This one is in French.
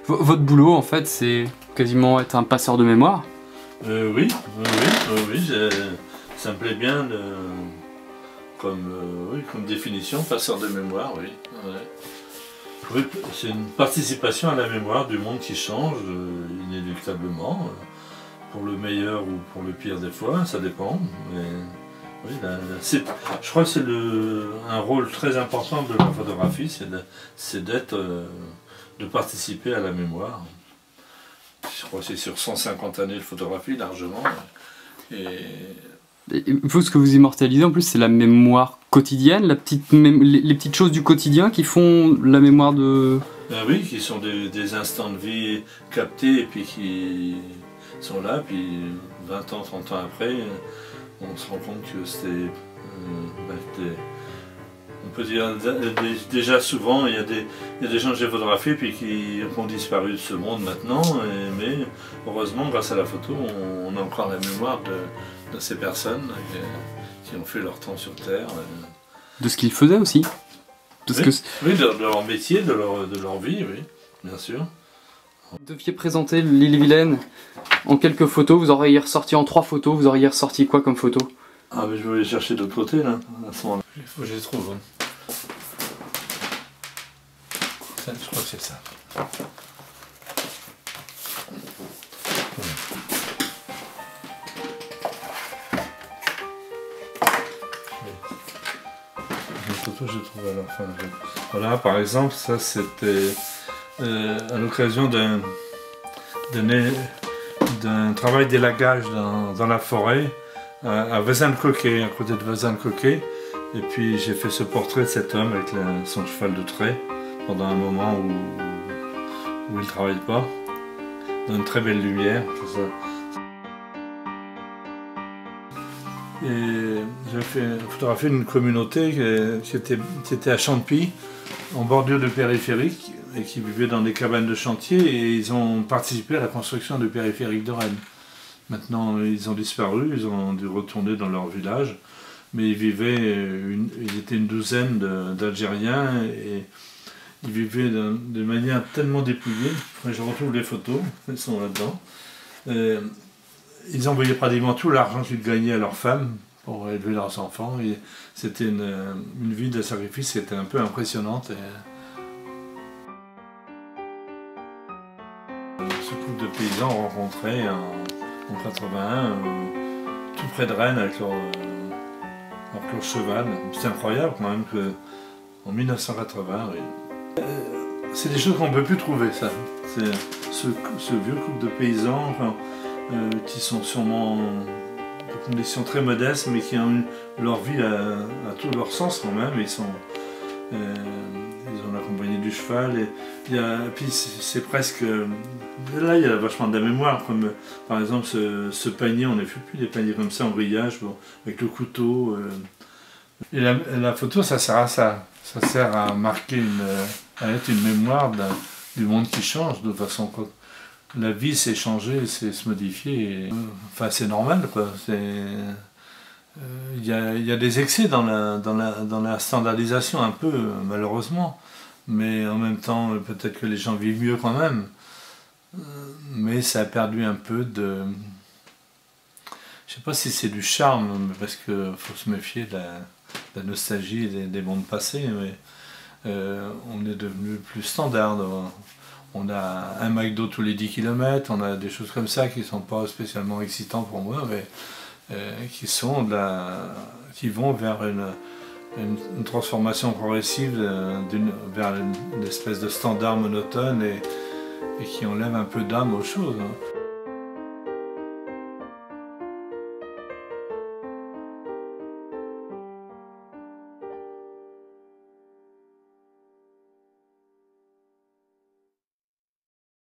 Votre boulot, en fait, c'est quasiment être un passeur de mémoire? Oui, ça me plaît bien comme définition, passeur de mémoire, oui. Ouais. Oui, c'est une participation à la mémoire du monde qui change inéluctablement, pour le meilleur ou pour le pire des fois, ça dépend. Mais, oui, je crois que c'est un rôle très important de la photographie, c'est de participer à la mémoire. Je crois que c'est sur 150 années de photographie, largement. Et vous, ce que vous immortalisez, en plus, c'est la mémoire quotidienne, les petites choses du quotidien qui font la mémoire de... oui, qui sont des instants de vie captés et puis qui sont là, puis 20 ans, 30 ans après, on se rend compte que c'était... on peut dire déjà souvent, il y a des gens que j'ai photographiés puis qui ont disparu de ce monde maintenant, mais heureusement, grâce à la photo, on a encore la mémoire de ces personnes qui ont fait leur temps sur Terre. De ce qu'ils faisaient aussi. Oui, de leur métier, de leur vie, oui, bien sûr. Vous deviez présenter l'Ille-et-Vilaine en quelques photos, vous auriez ressorti en 3 photos, vous auriez ressorti quoi comme photo? Ah, mais je vais aller chercher de l'autre côté, là, à ce moment-là. Il faut que je les trouve. Hein. Ça, je crois que c'est ça. Les photos, je trouve à la fin. Voilà, par exemple, ça c'était à l'occasion d'un travail d'élagage dans la forêt à Vezin-le-Coquet, à côté de Vezin-le-Coquet. Et puis j'ai fait ce portrait de cet homme avec son cheval de trait pendant un moment où il ne travaille pas, dans une très belle lumière. Tout ça. Et j'ai photographié une communauté qui était à Champy, en bordure de périphérique, et qui vivait dans des cabanes de chantier, et ils ont participé à la construction du périphérique de Rennes. Maintenant, ils ont disparu, ils ont dû retourner dans leur village, mais ils étaient une douzaine d'Algériens, et ils vivaient de manière tellement dépouillée. Je retrouve les photos, elles sont là-dedans. Ils envoyaient pratiquement tout l'argent qu'ils gagnaient à leurs femmes pour élever leurs enfants. C'était une vie de sacrifice qui était un peu impressionnante. Ce couple de paysans rencontrés en 81, tout près de Rennes avec leur cheval. C'est incroyable quand même qu'en 1980, oui. C'est des choses qu'on ne peut plus trouver, ça. C'est ce vieux couple de paysans qui sont sûrement de conditions très modestes, mais qui ont eu leur vie à tout leur sens quand même. Ils ont accompagné du cheval. Et puis c'est presque... Là, il y a vachement de la mémoire, comme par exemple ce panier, on n'a fait plus des paniers comme ça en grillage, avec le couteau. Et la photo, ça sert à ça. Ça sert à marquer, à être une mémoire du monde qui change, de façon que la vie s'est changée, s'est modifiée. Enfin, c'est normal, quoi. Il y a des excès dans la standardisation, un peu, malheureusement. Mais en même temps, peut-être que les gens vivent mieux quand même. Mais ça a perdu un peu de... Je sais pas si c'est du charme, parce qu'il faut se méfier de la nostalgie et des mondes passés, mais on est devenu plus standard. On a un McDo tous les 10 km, on a des choses comme ça qui ne sont pas spécialement excitants pour moi, mais qui vont vers une transformation progressive vers une espèce de standard monotone et qui enlève un peu d'âme aux choses. Hein.